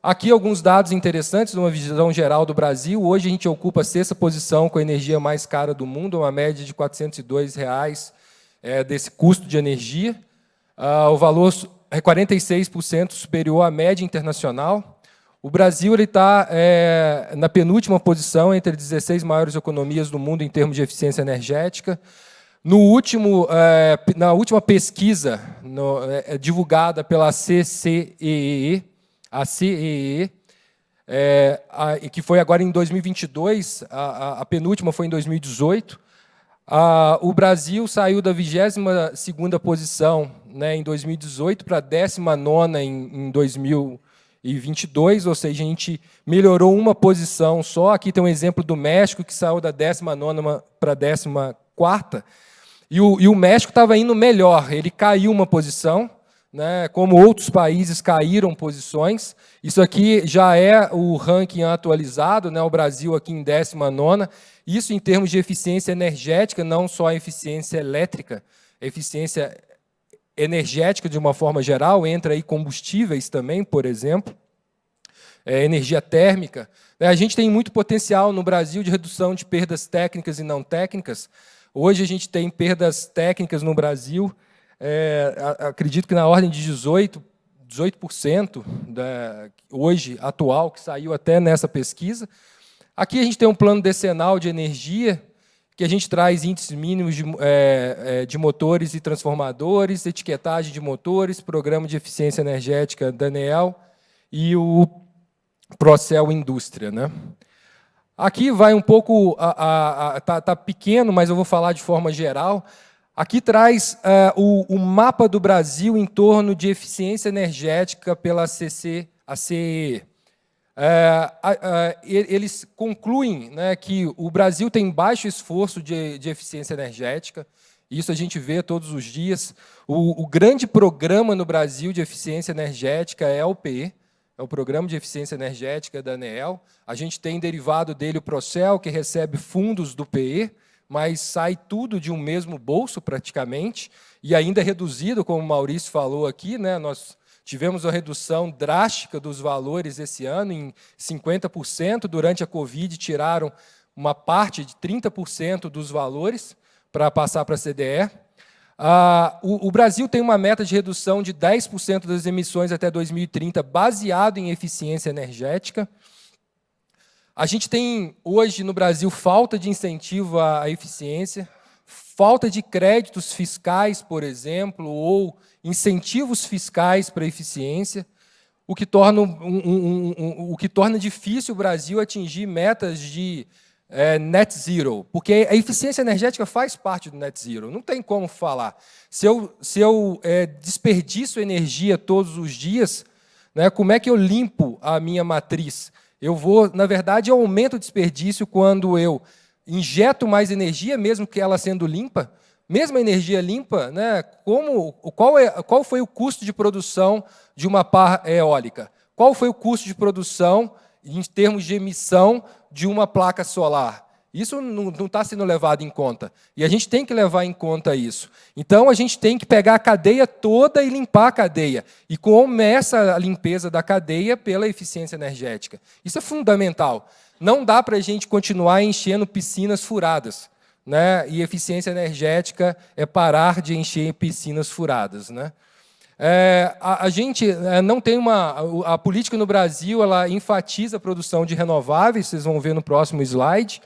Aqui alguns dados interessantes, uma visão geral do Brasil. Hoje a gente ocupa a 6ª posição com a energia mais cara do mundo, uma média de R$ 402 desse custo de energia. O valor é 46% superior à média internacional. O Brasil está na penúltima posição entre as 16 maiores economias do mundo em termos de eficiência energética. Na última pesquisa divulgada pela CEE, que foi agora em 2022, a penúltima foi em 2018, o Brasil saiu da 22ª posição, né, em 2018 para a 19ª em 2022, ou seja, a gente melhorou uma posição só. Aqui tem um exemplo do México, que saiu da 19ª para a 14ª, e o México estava indo melhor, ele caiu uma posição, né, como outros países caíram posições. Isso aqui já é o ranking atualizado, né, o Brasil aqui em 19ª, isso em termos de eficiência energética, não só a eficiência elétrica, a eficiência energética de uma forma geral, entra aí combustíveis também, por exemplo, energia térmica. A gente tem muito potencial no Brasil de redução de perdas técnicas e não técnicas. Hoje a gente tem perdas técnicas no Brasil, acredito que na ordem de 18% hoje, atual, que saiu até nessa pesquisa. Aqui a gente tem um plano decenal de energia, que a gente traz índices mínimos de motores e transformadores, etiquetagem de motores, programa de eficiência energética da ANEEL e o Procel Indústria, né? Aqui vai um pouco, tá pequeno, mas eu vou falar de forma geral. Aqui traz o mapa do Brasil em torno de eficiência energética pela CEE. Eles concluem, né, que o Brasil tem baixo esforço de eficiência energética, isso a gente vê todos os dias. O grande programa no Brasil de eficiência energética é o PE, é o Programa de Eficiência Energética da ANEEL. A gente tem derivado dele o Procel, que recebe fundos do PE, mas sai tudo de um mesmo bolso, praticamente, e ainda é reduzido, como o Maurício falou aqui, né, nós tivemos uma redução drástica dos valores esse ano, em 50%. Durante a Covid, tiraram uma parte de 30% dos valores para passar para a CDE. O Brasil tem uma meta de redução de 10% das emissões até 2030, baseado em eficiência energética. A gente tem, hoje, no Brasil, falta de incentivo à eficiência, falta de créditos fiscais, por exemplo, ou incentivos fiscais para a eficiência, o que torna difícil o Brasil atingir metas de net zero, porque a eficiência energética faz parte do net zero, não tem como falar. Se eu desperdiço energia todos os dias, né, como é que eu limpo a minha matriz? Na verdade, eu aumento o desperdício quando eu injeto mais energia, mesmo que ela sendo limpa. Mesmo a energia limpa, né, qual foi o custo de produção de uma pá eólica? Qual foi o custo de produção, em termos de emissão, de uma placa solar? Isso não está sendo levado em conta. E a gente tem que levar em conta isso. Então, a gente tem que pegar a cadeia toda e limpar a cadeia. E começa a limpeza da cadeia pela eficiência energética. Isso é fundamental. Não dá para a gente continuar enchendo piscinas furadas, né? E eficiência energética é parar de encher piscinas furadas, né? A gente não tem a política no Brasil, ela enfatiza a produção de renováveis, vocês vão ver no próximo slide,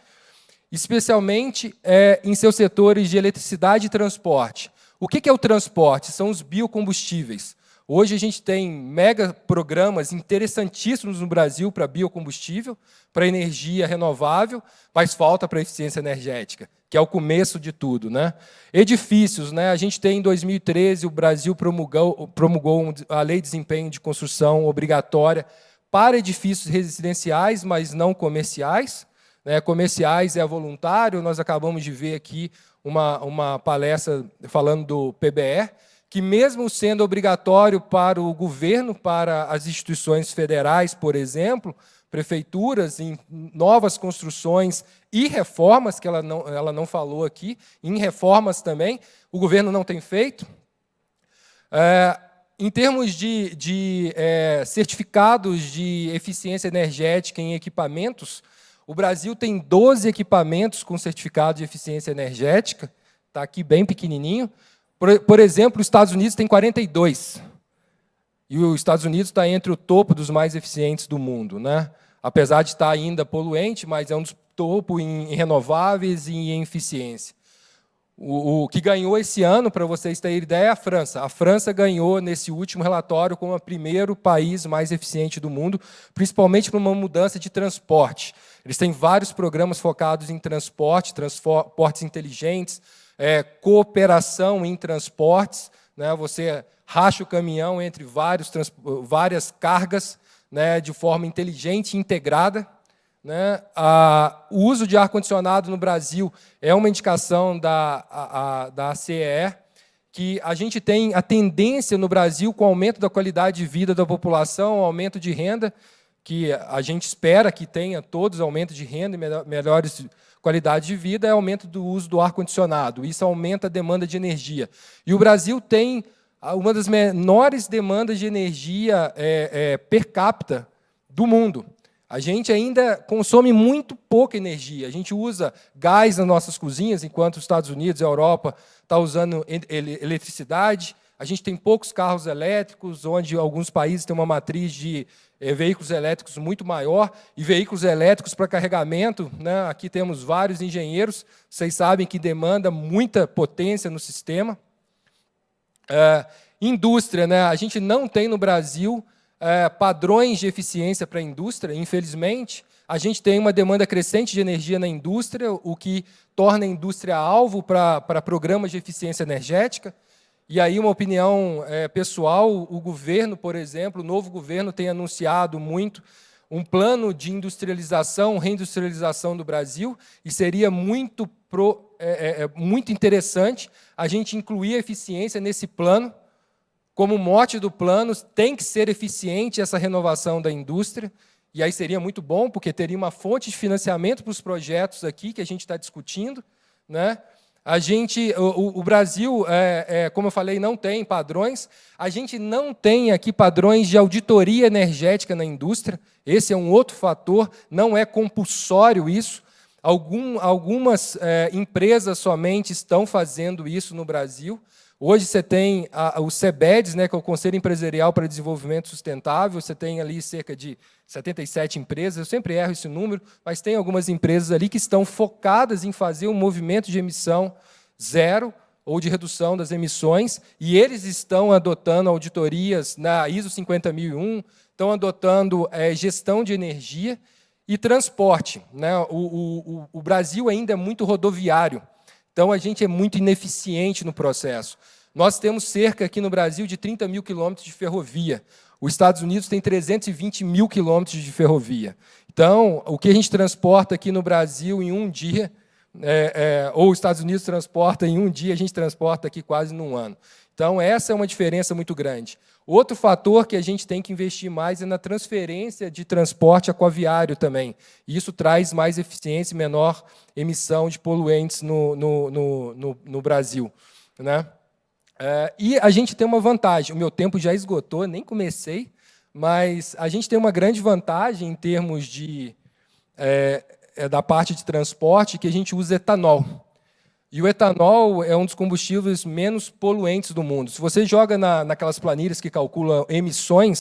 especialmente em seus setores de eletricidade e transporte. O que é o transporte? São os biocombustíveis. Hoje a gente tem mega programas interessantíssimos no Brasil para biocombustível, para energia renovável, mas falta para eficiência energética, que é o começo de tudo, né? Edifícios, né? A gente tem, em 2013, o Brasil promulgou a Lei de Desempenho de Construção obrigatória para edifícios residenciais, mas não comerciais. Né? Comerciais é voluntário, nós acabamos de ver aqui uma palestra falando do PBE, que mesmo sendo obrigatório para o governo, para as instituições federais, por exemplo, prefeituras, em novas construções e reformas, que ela não falou aqui, em reformas também, o governo não tem feito. Em termos de certificados de eficiência energética em equipamentos, o Brasil tem 12 equipamentos com certificado de eficiência energética, está aqui bem pequenininho. Por exemplo, os Estados Unidos tem 42. E os Estados Unidos está entre o topo dos mais eficientes do mundo, né? Apesar de estar ainda poluente, mas é um dos topo em renováveis e em eficiência. O que ganhou esse ano, para vocês terem ideia, é a França. A França ganhou, nesse último relatório, como o primeiro país mais eficiente do mundo, principalmente por uma mudança de transporte. Eles têm vários programas focados em transporte, transportes inteligentes, cooperação em transportes, né? Você racha o caminhão entre várias cargas, né, de forma inteligente e integrada. Né? O uso de ar-condicionado no Brasil é uma indicação da CEE, que a gente tem a tendência no Brasil, com o aumento da qualidade de vida da população, aumento de renda, que a gente espera que tenha todos aumento de renda e melhores qualidade de vida, é aumento do uso do ar-condicionado. Isso aumenta a demanda de energia. E o Brasil tem uma das menores demandas de energia per capita do mundo. A gente ainda consome muito pouca energia. A gente usa gás nas nossas cozinhas, enquanto os Estados Unidos e a Europa estão usando eletricidade. A gente tem poucos carros elétricos, onde alguns países têm uma matriz de veículos elétricos muito maior, e veículos elétricos para carregamento, né? Aqui temos vários engenheiros, vocês sabem que demanda muita potência no sistema. Indústria, né? A gente não tem no Brasil padrões de eficiência para a indústria, infelizmente. A gente tem uma demanda crescente de energia na indústria, o que torna a indústria alvo para programas de eficiência energética. E aí, uma opinião pessoal, o governo, por exemplo, o novo governo tem anunciado muito um plano de industrialização, reindustrialização do Brasil, e seria muito interessante a gente incluir a eficiência nesse plano. Como mote do plano, tem que ser eficiente essa renovação da indústria, e aí seria muito bom, porque teria uma fonte de financiamento para os projetos aqui que a gente está discutindo, né? O Brasil, como eu falei, não tem padrões. A gente não tem aqui padrões de auditoria energética na indústria. Esse é um outro fator, não é compulsório isso. Algumas empresas somente estão fazendo isso no Brasil. Hoje você tem o CEBEDES, né, que é o Conselho Empresarial para Desenvolvimento Sustentável, você tem ali cerca de 77 empresas, eu sempre erro esse número, mas tem algumas empresas ali que estão focadas em fazer um movimento de emissão zero ou de redução das emissões, e eles estão adotando auditorias na ISO 50001, estão adotando gestão de energia e transporte, né? O Brasil ainda é muito rodoviário, então a gente é muito ineficiente no processo. Nós temos cerca aqui no Brasil de 30 mil quilômetros de ferrovia. Os Estados Unidos tem 320 mil quilômetros de ferrovia. Então, o que a gente transporta aqui no Brasil em um dia, ou os Estados Unidos transporta em um dia, a gente transporta aqui quase num ano. Então, essa é uma diferença muito grande. Outro fator que a gente tem que investir mais é na transferência de transporte aquaviário também. Isso traz mais eficiência e menor emissão de poluentes no Brasil, né? E a gente tem uma vantagem. O meu tempo já esgotou, nem comecei, mas a gente tem uma grande vantagem em termos da parte de transporte, que a gente usa etanol. E o etanol é um dos combustíveis menos poluentes do mundo. Se você joga naquelas planilhas que calculam emissões,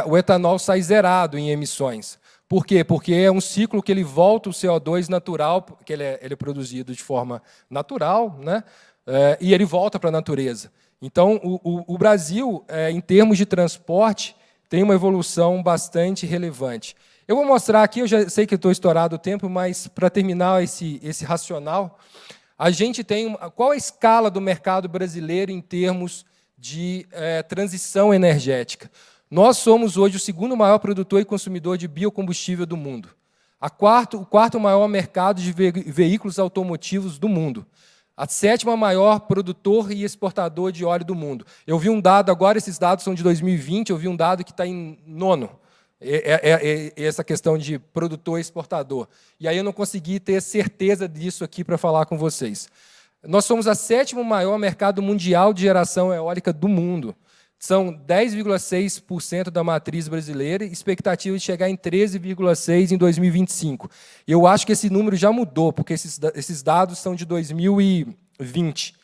o etanol sai zerado em emissões. Por quê? Porque é um ciclo que ele volta o CO2 natural, que ele é produzido de forma natural, né? E ele volta para a natureza. Então, o Brasil, em termos de transporte, tem uma evolução bastante relevante. Eu vou mostrar aqui, eu já sei que estou estourado o tempo, mas para terminar esse racional, a gente tem qual a escala do mercado brasileiro em termos de transição energética. Nós somos hoje o segundo maior produtor e consumidor de biocombustível do mundo. O quarto maior mercado de veículos automotivos do mundo. A sétima maior produtor e exportador de óleo do mundo. Eu vi um dado, agora esses dados são de 2020, eu vi um dado que está em nono. Essa questão de produtor e exportador. E aí eu não consegui ter certeza disso aqui para falar com vocês. Nós somos a sétimo maior mercado mundial de geração eólica do mundo. São 10,6% da matriz brasileira, expectativa de chegar em 13,6% em 2025. Eu acho que esse número já mudou, porque esses dados são de 2020.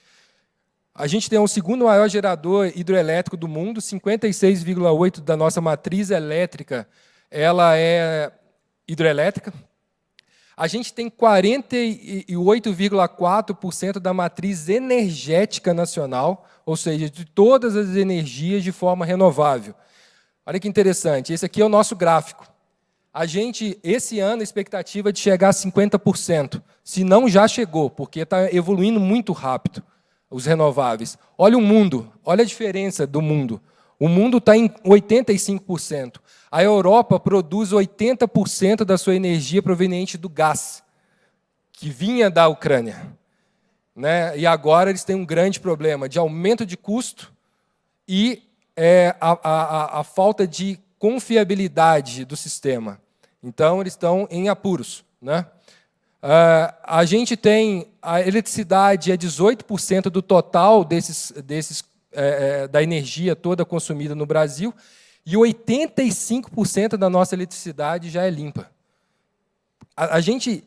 A gente tem o segundo maior gerador hidroelétrico do mundo, 56,8% da nossa matriz elétrica ela é hidroelétrica. A gente tem 48,4% da matriz energética nacional, ou seja, de todas as energias de forma renovável. Olha que interessante, esse aqui é o nosso gráfico. A gente, esse ano, a expectativa é de chegar a 50%, se não já chegou, porque está evoluindo muito rápido, os renováveis. Olha o mundo, olha a diferença do mundo. O mundo está em 85%. A Europa produz 80% da sua energia proveniente do gás, que vinha da Ucrânia. Né? E agora eles têm um grande problema de aumento de custo e a falta de confiabilidade do sistema. Então, eles estão em apuros. Né? A gente tem a eletricidade, é 18% do total da energia toda consumida no Brasil, e 85% da nossa eletricidade já é limpa. A gente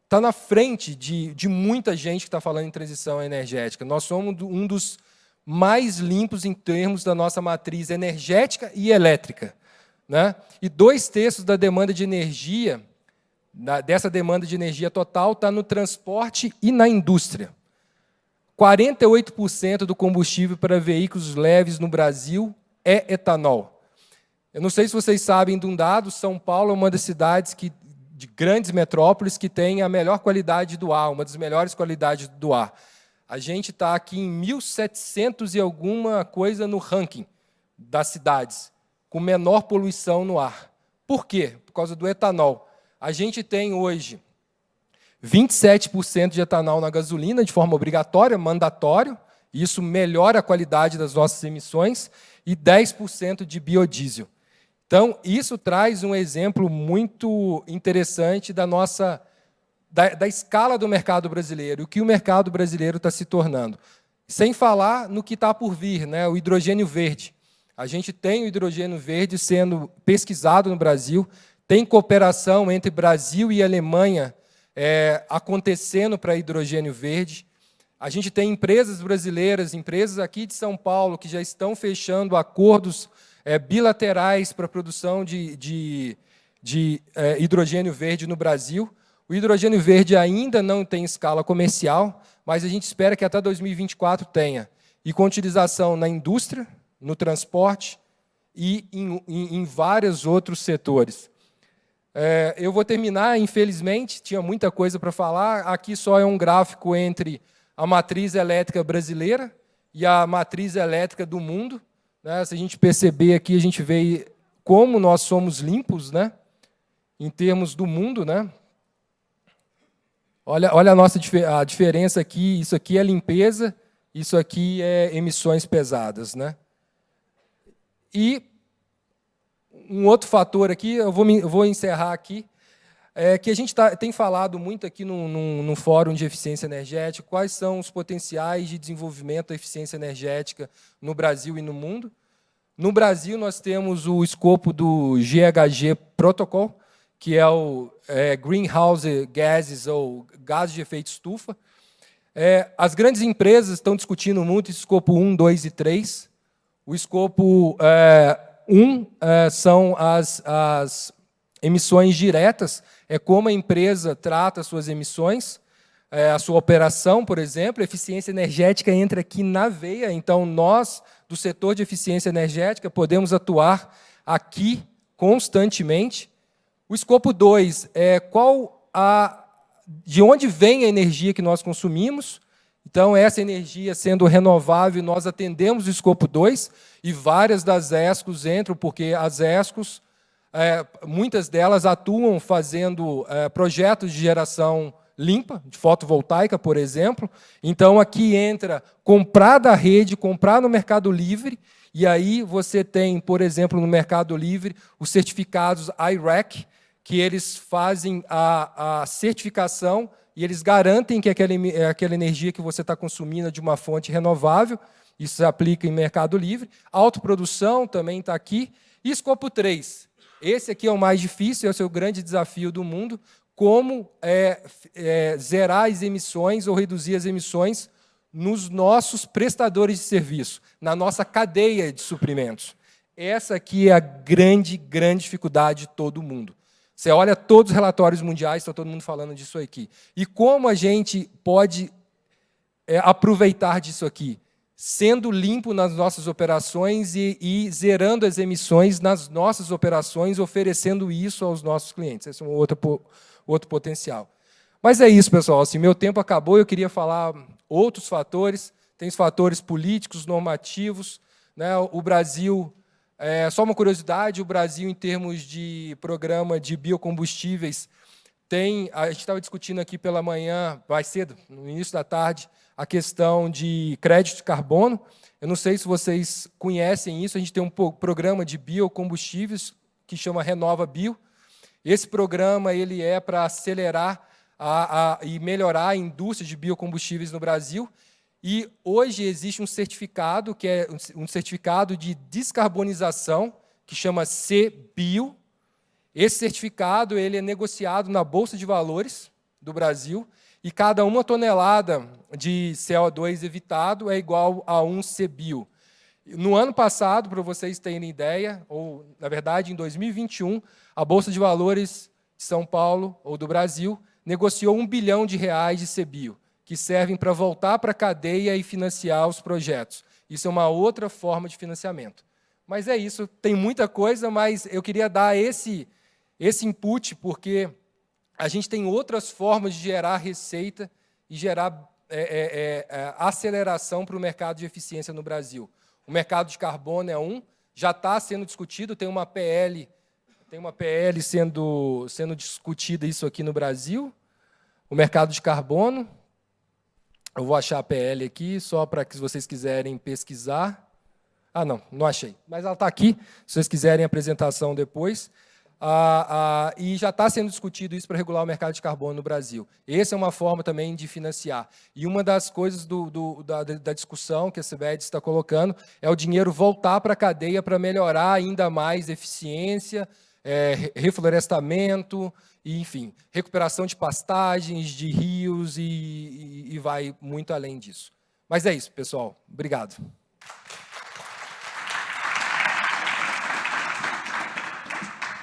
está na frente de muita gente que está falando em transição energética. Nós somos um dos mais limpos em termos da nossa matriz energética e elétrica, né? E 2/3 da demanda de energia, dessa demanda de energia total, está no transporte e na indústria. 48% do combustível para veículos leves no Brasil é etanol. Eu não sei se vocês sabem de um dado, São Paulo é uma das cidades de grandes metrópoles que tem a melhor qualidade do ar, uma das melhores qualidades do ar. A gente está aqui em 1.700 e alguma coisa no ranking das cidades, com menor poluição no ar. Por quê? Por causa do etanol. A gente tem hoje 27% de etanol na gasolina, de forma obrigatória, mandatório, isso melhora a qualidade das nossas emissões, e 10% de biodiesel. Então, isso traz um exemplo muito interessante da escala do mercado brasileiro, o que o mercado brasileiro está se tornando. Sem falar no que está por vir, né, o hidrogênio verde. A gente tem o hidrogênio verde sendo pesquisado no Brasil, tem cooperação entre Brasil e Alemanha acontecendo para hidrogênio verde. A gente tem empresas brasileiras, empresas aqui de São Paulo, que já estão fechando acordos bilaterais para a produção de hidrogênio verde no Brasil. O hidrogênio verde ainda não tem escala comercial, mas a gente espera que até 2024 tenha. E com utilização na indústria, no transporte e em vários outros setores. Eu vou terminar, infelizmente, tinha muita coisa para falar. Aqui só é um gráfico entre a matriz elétrica brasileira e a matriz elétrica do mundo, né? Se a gente perceber aqui, a gente vê como nós somos limpos, né? Em termos do mundo, né? Olha a diferença aqui, isso aqui é limpeza, isso aqui é emissões pesadas, né? E um outro fator aqui, eu vou encerrar aqui, que a gente tem falado muito aqui no Fórum de Eficiência Energética, quais são os potenciais de desenvolvimento da eficiência energética no Brasil e no mundo. No Brasil, nós temos o escopo do GHG Protocol, que é o Greenhouse Gases, ou gases de efeito estufa. As grandes empresas estão discutindo muito escopo 1, 2 e 3. O escopo 1 são as emissões diretas, é como a empresa trata as suas emissões, a sua operação, por exemplo. A eficiência energética entra aqui na veia, então nós, do setor de eficiência energética, podemos atuar aqui constantemente. O escopo 2 é de onde vem a energia que nós consumimos. Então, essa energia sendo renovável, nós atendemos o escopo 2, e várias das ESCOs entram, porque as ESCOs, muitas delas atuam fazendo projetos de geração limpa, de fotovoltaica, por exemplo. Então, aqui entra comprar da rede, comprar no Mercado Livre, e aí você tem, por exemplo, no Mercado Livre, os certificados I-REC, que eles fazem a certificação e eles garantem que aquela energia que você está consumindo é de uma fonte renovável. Isso se aplica em Mercado Livre. Autoprodução também está aqui. E escopo 3. Esse aqui é o mais difícil, esse é o grande desafio do mundo, como zerar as emissões ou reduzir as emissões nos nossos prestadores de serviço, na nossa cadeia de suprimentos. Essa aqui é a grande dificuldade de todo mundo. Você olha todos os relatórios mundiais, está todo mundo falando disso aqui. E como a gente pode aproveitar disso aqui? Sendo limpo nas nossas operações e zerando as emissões nas nossas operações, oferecendo isso aos nossos clientes. Esse é um outro potencial. Mas é isso, pessoal. Assim, meu tempo acabou, eu queria falar outros fatores. Tem os fatores políticos, normativos, né? O Brasil... só uma curiosidade, o Brasil, em termos de programa de biocombustíveis, a gente estava discutindo aqui pela manhã, mais cedo, no início da tarde, a questão de crédito de carbono. Eu não sei se vocês conhecem isso, a gente tem um programa de biocombustíveis que chama Renova Bio. Esse programa ele é para acelerar e melhorar a indústria de biocombustíveis no Brasil. E hoje existe um certificado, que é um certificado de descarbonização, que chama CBio. Esse certificado ele é negociado na Bolsa de Valores do Brasil, e cada 1 tonelada de CO2 evitado é igual a 1 CBio. No ano passado, para vocês terem ideia, ou, na verdade, em 2021, a Bolsa de Valores de São Paulo, ou do Brasil, negociou R$1 bilhão de CBio, que servem para voltar para a cadeia e financiar os projetos. Isso é uma outra forma de financiamento. Mas é isso, tem muita coisa, mas eu queria dar esse input, porque a gente tem outras formas de gerar receita e gerar aceleração para o mercado de eficiência no Brasil. O mercado de carbono é já está sendo discutido, tem uma PL sendo discutida isso aqui no Brasil. O mercado de carbono, eu vou achar a PL aqui, só para que vocês quiserem pesquisar. Ah, não achei, mas ela está aqui, se vocês quiserem a apresentação depois. E já está sendo discutido isso para regular o mercado de carbono no Brasil. Essa é uma forma também de financiar. E uma das coisas da discussão que a CBED está colocando é o dinheiro voltar para a cadeia para melhorar ainda mais eficiência, reflorestamento, e, enfim, recuperação de pastagens, de rios e vai muito além disso. Mas é isso, pessoal. Obrigado.